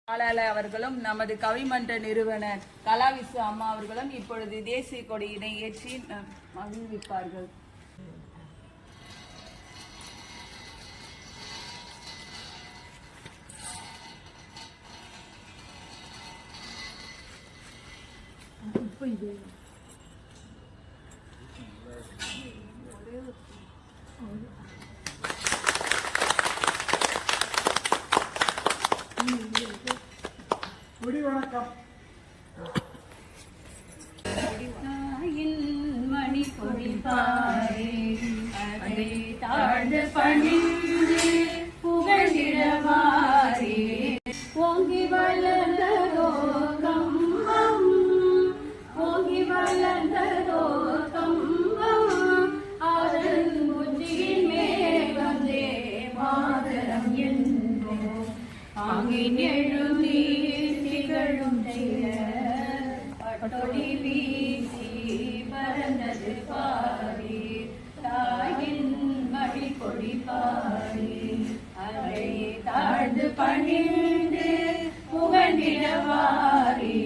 அவர்களும் நமது கவிமன்ற நிறுவனர் கலாவிசு அம்மா அவர்களும் இப்பொழுது தேசிய கொடியினை ஏற்றி மகிழ்விப்பார்கள். வணக்கம். மணி கொடி பாரே அதை தாழ்ந்து பணிந்து புகழிடவாரே ஓங்கி வளர்ந்ததோ கம்பம் ஓங்கி வளர்ந்ததோ கம்பம் அதன் புத்தியின் மேல் வந்தே மாதரம் என்போ ஆங்கின் எழுதி திகழும் பட்டொடி வீசி பறந்தது பாரி தாயின் மடி கொடி பாரி அதை தாழ்ந்து பணிந்து புகழ்ந்திடவாரி